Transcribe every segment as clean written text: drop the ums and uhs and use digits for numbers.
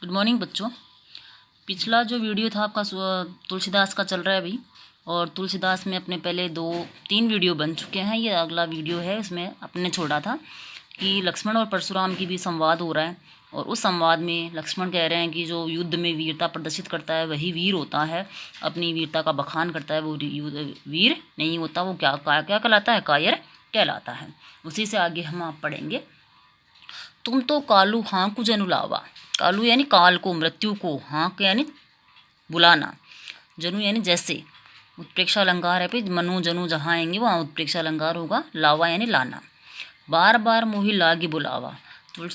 Good morning बच्चों। पिछला जो वीडियो था आपका तुलसीदास का चल रहा है अभी, और तुलसीदास में अपने पहले 2-3 वीडियो बन चुके हैं। ये अगला वीडियो है, इसमें अपने छोड़ा था कि लक्ष्मण और परशुराम की भी संवाद हो रहा है। और उस संवाद में लक्ष्मण कह रहे हैं कि जो युद्ध में वीरता प्रदर्शित करता है वही वीर होता है, अपनी वीरता का बखान करता है वो वीर नहीं होता, वो क्या क्या कहलाता है, कायर कहलाता है। उसी से आगे हम आप पढ़ेंगे। तुम तो कालू हाँकु जनु लावा। कालू यानी काल को, मृत्यु को, हाँक यानी बुलाना, जनु यानी जैसे। उत्प्रेक्षा अलंकार है पे मनु जनु जहाँ आएंगे वहाँ उत्प्रेक्षा अलंकार होगा। लावा यानी लाना। बार बार मोहि लागी बुलावा। तो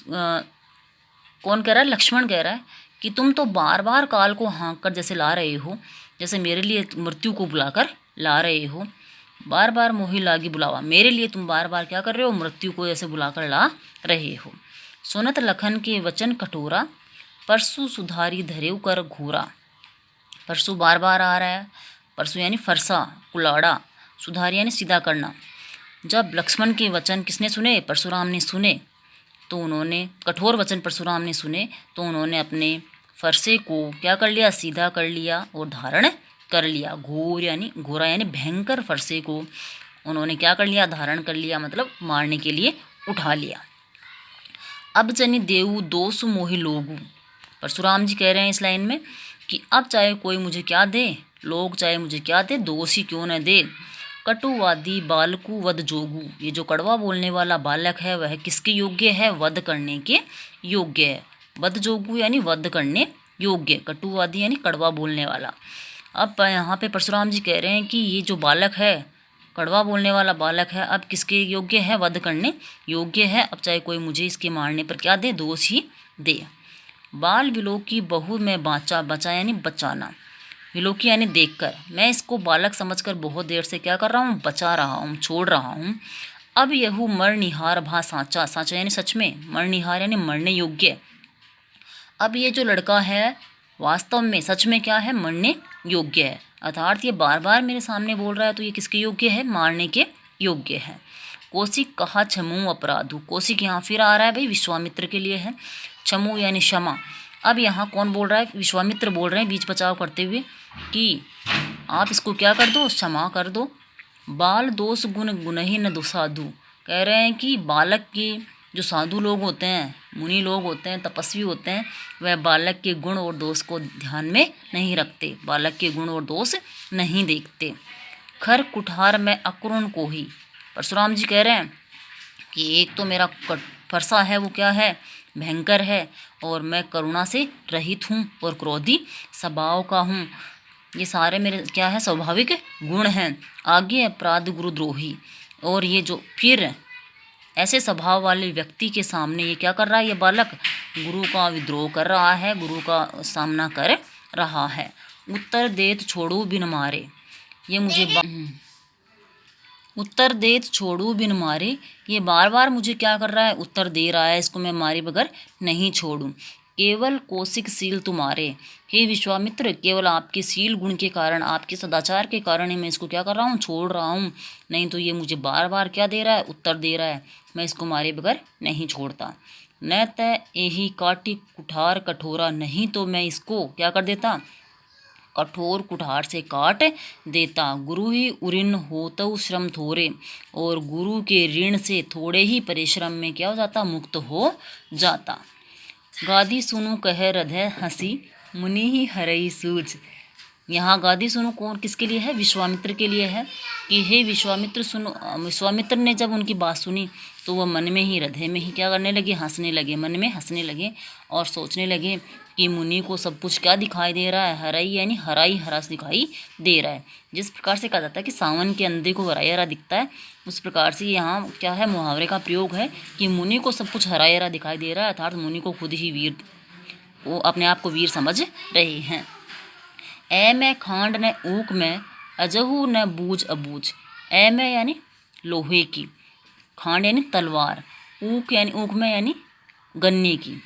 कौन कह रहा है? लक्ष्मण कह रहा है कि तुम तो बार बार काल को हाँक कर जैसे ला रहे हो, जैसे मेरे लिए मृत्यु को बुलाकर ला रहे हो। बार बार मोहि लागी बुलावा, मेरे लिए तुम बार बार क्या कर रहे हो? मृत्यु को ऐसे बुलाकर ला रहे हो। सुनत लखन के वचन कटोरा, परसु सुधारी धरेव कर घूरा। परसु बार बार आ रहा है, परसु यानी फरसा, कुलाड़ा, सुधारी यानी सीधा करना। जब लक्ष्मण के वचन किसने सुने? परशुराम ने सुने। तो उन्होंने कठोर वचन परशुराम ने सुने तो उन्होंने अपने फरसे को क्या कर लिया? सीधा कर लिया और धारण कर लिया। घोर यानी घोरा यानी भयंकर फरसे को उन्होंने क्या कर लिया? धारण कर लिया, मतलब मारने के लिए उठा लिया। अब जनि देऊ दोष मोहि लोगू। परशुराम जी कह रहे हैं इस लाइन में कि अब चाहे कोई मुझे क्या दे, लोग चाहे मुझे क्या दे, दोष ही क्यों न दे। कटुवादी बालकू वध जोगू। ये जो कड़वा बोलने वाला बालक है वह किसके योग्य है? वध करने के योग्य है। वध जोगू यानी वध करने योग्य। कटुवादी यानी कड़वा बोलने वाला। अब यहाँ पे परशुराम जी कह रहे हैं कि ये जो बालक है, कड़वा बोलने वाला बालक है, अब किसके योग्य है? वध करने योग्य है। अब चाहे कोई मुझे इसके मारने पर क्या दे? दोष ही दे। बाल विलोक की बहु में बाँचा, बचा यानी बचाना। विलोकी यानी देखकर, मैं इसको बालक समझकर बहुत देर से क्या कर रहा हूँ? बचा रहा हूँ, छोड़ रहा हूँ। अब यहू मरनिहार भा साँचा। साँचा यानी सच में, मरनिहार यानी मरने योग्य। अब ये जो लड़का है वास्तव में सच में क्या है? मरने योग्य है। अर्थात ये बार बार मेरे सामने बोल रहा है तो ये किसके योग्य है? मारने के योग्य है। कौशिक कहा क्षमु अपराधु। कौशिक यहाँ फिर आ रहा है भाई, विश्वामित्र के लिए है। क्षमु यानी क्षमा। अब यहाँ कौन बोल रहा है? विश्वामित्र बोल रहे हैं बीच बचाव करते हुए कि आप इसको क्या कर दो? क्षमा कर दो। बाल दोष गुण गुणही न दुसाधु। कह रहे हैं कि बालक के जो साधु लोग होते हैं, मुनि लोग होते हैं, तपस्वी होते हैं, वह बालक के गुण और दोष को ध्यान में नहीं रखते, बालक के गुण और दोष नहीं देखते। खर कुठार में अक्रूण को ही। परशुराम जी कह रहे हैं कि एक तो मेरा फरसा है वो क्या है? भयंकर है, और मैं करुणा से रहित हूँ और क्रोधी स्वभाव का हूँ। ये सारे मेरे क्या है? स्वाभाविक गुण हैं। आगे अपराध गुरुद्रोही। और ये जो फिर ऐसे स्वभाव वाले व्यक्ति के सामने ये क्या कर रहा है? ये बालक गुरु का विद्रोह कर रहा है, गुरु का सामना कर रहा है। उत्तर देत छोड़ू बिन मारे। ये मुझे उत्तर देत छोड़ू बिन मारे। ये बार बार मुझे क्या कर रहा है? उत्तर दे रहा है, इसको मैं मारे बगैर नहीं छोड़ूं। केवल कौशिक सील तुम्हारे। हे विश्वामित्र, केवल आपके सील गुण के कारण, आपके सदाचार के कारण ही मैं इसको क्या कर रहा हूँ? छोड़ रहा हूँ। नहीं तो ये मुझे बार बार क्या दे रहा है? उत्तर दे रहा है। मैं इसको मारे बगैर नहीं छोड़ता। न तय यही काटी कुठार कठोरा। नहीं तो मैं इसको क्या कर देता? कठोर कुठार से काट देता। गुरु ही उऋण होतउ श्रम थोरे। और गुरु के ऋण से थोड़े ही परिश्रम में क्या हो जाता? मुक्त हो जाता। गादी सुनु कह हृदय हंसी, मुनि ही हरई सूझ। यहाँ गादी सुनो कौन किसके लिए है? विश्वामित्र के लिए है कि हे विश्वामित्र सुनो। विश्वामित्र ने जब उनकी बात सुनी तो वह मन में ही, हृदय में ही क्या करने लगे? हंसने लगे। मन में हंसने लगे और सोचने लगे कि मुनि को सब कुछ क्या दिखाई दे रहा है? हराई यानी हराई हरा दिखाई दे रहा है। जिस प्रकार से कहा जाता है कि सावन के अंधे को हरा हरा दिखता है, उस प्रकार से यहाँ क्या है? मुहावरे का प्रयोग है कि मुनि को सब कुछ हरा हरा दिखाई दे रहा है, अर्थात मुनि को खुद ही वीर, वो अपने आप को वीर समझ रहे हैं। ए में खांड न ऊक में, अजहू न बूझ अबूझ। ए में यानी लोहे की, खांड यानी तलवार, ऊक यानी ऊक में यानी गन्ने की,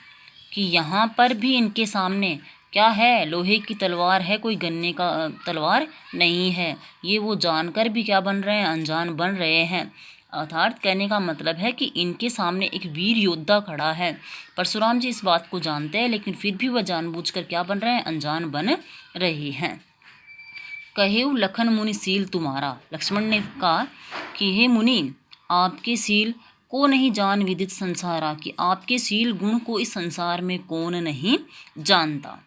कि यहाँ पर भी इनके सामने क्या है? लोहे की तलवार है, कोई गन्ने का तलवार नहीं है। ये वो जानकर भी क्या बन रहे हैं? अनजान बन रहे हैं। अर्थात कहने का मतलब है कि इनके सामने एक वीर योद्धा खड़ा है। परशुराम जी इस बात को जानते हैं, लेकिन फिर भी वह जानबूझकर क्या बन रहे हैं, अनजान बन रहे हैं। कहेउ लखन मुनि सील तुम्हारा, लक्ष्मण ने कहा कि हे मुनि, आपके सील को नहीं जान विदित संसारा, कि आपके सील गुण को इस संसार में कौन नहीं जानता।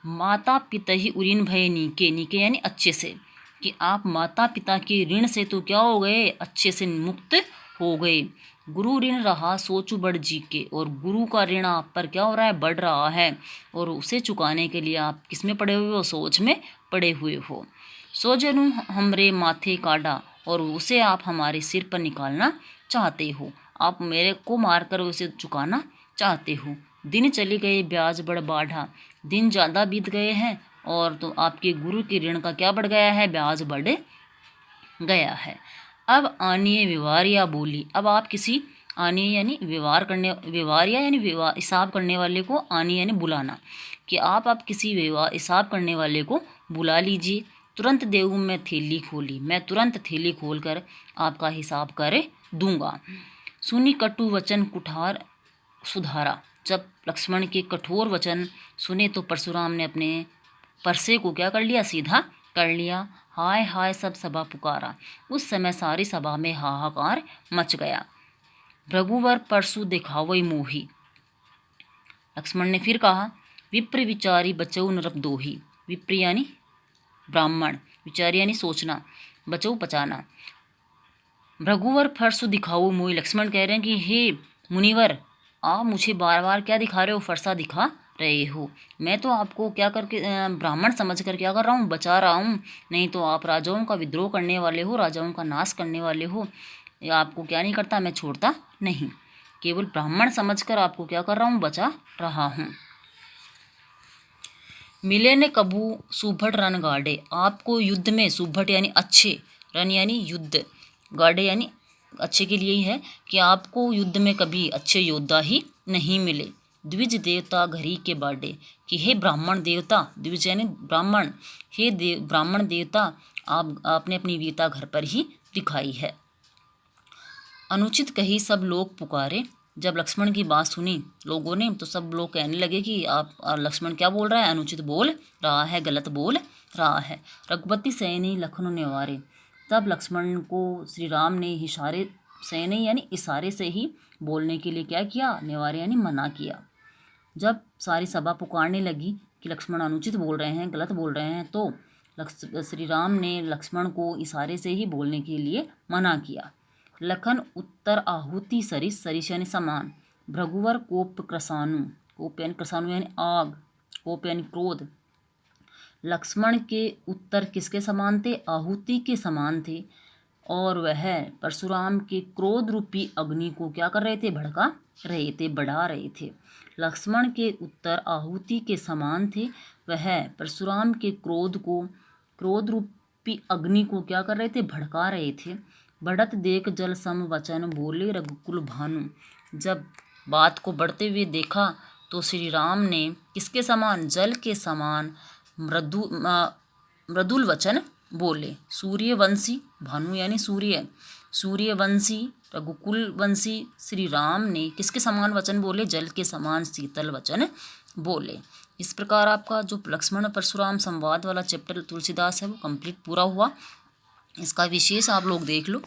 माता पिता ही उऋण भय नीके, नीके यानी अच्छे से, कि आप माता पिता के ऋण से तो क्या हो गए, अच्छे से मुक्त हो गए। गुरु ऋण रहा सोचु बढ़ जी के, और गुरु का ऋण आप पर क्या हो रहा है, बढ़ रहा है, और उसे चुकाने के लिए आप किस में पड़े हुए हो, सोच में पड़े हुए हो। सो जनु हमरे माथे काटा, और उसे आप हमारे सिर पर निकालना चाहते हो, आप मेरे को मारकर उसे चुकाना चाहते हो। दिन चले गए ब्याज बढ़ बाढ़ा, दिन ज़्यादा बीत गए हैं और तो आपके गुरु के ऋण का क्या बढ़ गया है, ब्याज बढ़ गया है। अब आनिए व्यवहारिया बोली, अब आप किसी आनिए यानी व्यवहारिया यानी हिसाब करने वाले को, आनिए यानी बुलाना, कि आप किसी हिसाब करने वाले को बुला लीजिए। तुरंत देऊ मैं थैली खोली, मैं तुरंत थैली खोल कर आपका हिसाब कर दूंगा। सुनी कटु वचन कुठार सुधारा, जब लक्ष्मण के कठोर वचन सुने तो परशुराम ने अपने परसे को क्या कर लिया, सीधा कर लिया। हाय हाय सब सभा पुकारा, उस समय सारी सभा में हाहाकार मच गया। भृगुवर परशु दिखावई मोही, लक्ष्मण ने फिर कहा, विप्र विचारी बचऊ नरप दोही, विप्र यानी ब्राह्मण, विचारी यानी सोचना, बचऊ पचाना। भृगुवर फरसु दिखाओ मोही, लक्ष्मण कह रहे हैं कि हे मुनिवर, आप मुझे बार बार क्या दिखा रहे हो, फरसा दिखा रहे हो। मैं तो आपको क्या करके ब्राह्मण समझ कर क्या कर रहा हूँ, बचा रहा हूँ, नहीं तो आप राजाओं का विद्रोह करने वाले हो, राजाओं का नाश करने वाले हो। आपको क्या नहीं करता, मैं छोड़ता नहीं, केवल ब्राह्मण समझकर आपको क्या कर रहा हूँ, बचा रहा हूँ। मिले ने कबू सुभट रन गाड़े, आपको युद्ध में, सुभट यानी अच्छे, रन यानी युद्ध, गाड़े यानी अच्छे के लिए ही है, कि आपको युद्ध में कभी अच्छे योद्धा ही नहीं मिले। द्विज देवता घरी के बाडे, कि हे ब्राह्मण देवता, द्विज यानी ब्राह्मण, हे ब्राह्मण देवता, आपने अपनी वीरता घर पर ही दिखाई है। अनुचित कही सब लोग पुकारे, जब लक्ष्मण की बात सुनी लोगों ने तो सब लोग कहने लगे कि आप लक्ष्मण क्या बोल रहा है, अनुचित बोल रहा है, गलत बोल रहा है। रघुपति सैनी लखनऊ नेवारे, तब लक्ष्मण को श्री राम ने इशारे, सैनी यानी इशारे से ही बोलने के लिए क्या किया, नेवारे यानी मना किया। जब सारी सभा पुकारने लगी कि लक्ष्मण अनुचित बोल रहे हैं, गलत बोल रहे हैं, तो श्री राम ने लक्ष्मण को इशारे से ही बोलने के लिए मना किया। लखन उत्तर आहुति सरिस, सरिस यानी समान, भृगुवर कोप क्रसानु, कोप यानी क्रसानु यानी आग, कोप यानी क्रोध। लक्ष्मण के उत्तर किसके समान थे, आहुति के समान थे, और वह परशुराम के क्रोध रूपी अग्नि को क्या कर रहे थे, भड़का रहे थे, बढ़ा रहे थे। लक्ष्मण के उत्तर आहुति के समान थे, वह परशुराम के क्रोध रूपी अग्नि को क्या कर रहे थे, भड़का रहे थे। बढ़त देख जल सम वचन बोले रघुकुल भानु, जब बात को बढ़ते हुए देखा तो श्री राम ने किसके समान, जल के समान मृदुल वचन बोले। सूर्यवंशी, भानु यानी सूर्य, सूर्यवंशी रघुकुल वंशी श्री राम ने किसके समान वचन बोले, जल के समान शीतल वचन बोले। इस प्रकार आपका जो लक्ष्मण परशुराम संवाद वाला चैप्टर तुलसीदास है वो कंप्लीट पूरा हुआ। इसका विशेष आप लोग देख लो।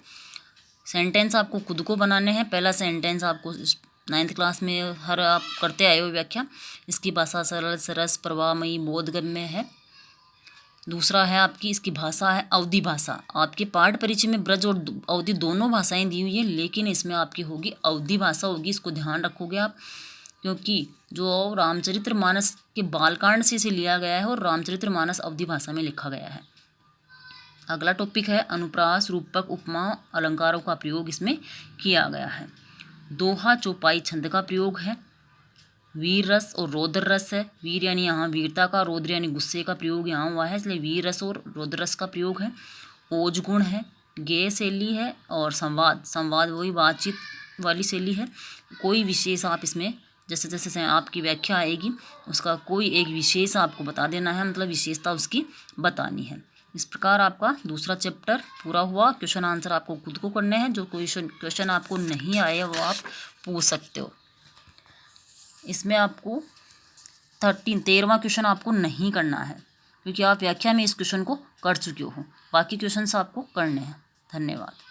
सेंटेंस आपको खुद को बनाने हैं। पहला सेंटेंस आपको 9th क्लास में हर आप करते आए हो व्याख्या। इसकी भाषा सरल सरस प्रवाहमयी बोधगम्य है। दूसरा है आपकी इसकी भाषा है अवधी भाषा। आपके पाठ परिचय में ब्रज और अवधी दोनों भाषाएं दी हुई है, लेकिन इसमें आपकी होगी अवधी भाषा होगी। इसको ध्यान रखोगे आप, क्योंकि जो रामचरितमानस के बालकांड से इसे लिया गया है और रामचरितमानस अवधी भाषा में लिखा गया है। अगला टॉपिक है अनुप्रास, रूपक, उपमा, अलंकारों का प्रयोग इसमें किया गया है। दोहा चौपाई छंद का प्रयोग है। वीर रस और रौद्र रस है। वीर यानी यहाँ वीरता का, रौद्र यानी गुस्से का प्रयोग यहाँ हुआ है, इसलिए वीर रस और रौद्र रस का प्रयोग है। ओज गुण है, गेय शैली है, और संवाद, संवाद वही बातचीत वाली शैली है। कोई विशेष आप इसमें जैसे जैसे आपकी व्याख्या आएगी उसका कोई एक विशेष आपको बता देना है, मतलब विशेषता उसकी बतानी है। इस प्रकार आपका दूसरा चैप्टर पूरा हुआ। क्वेश्चन आंसर आपको खुद को करने हैं। जो क्वेश्चन आपको नहीं आए वो आप पूछ सकते हो। इसमें आपको 13वां क्वेश्चन आपको नहीं करना है, क्योंकि आप व्याख्या में इस क्वेश्चन को कर चुके हो। बाकी क्वेश्चंस आपको करने हैं। धन्यवाद।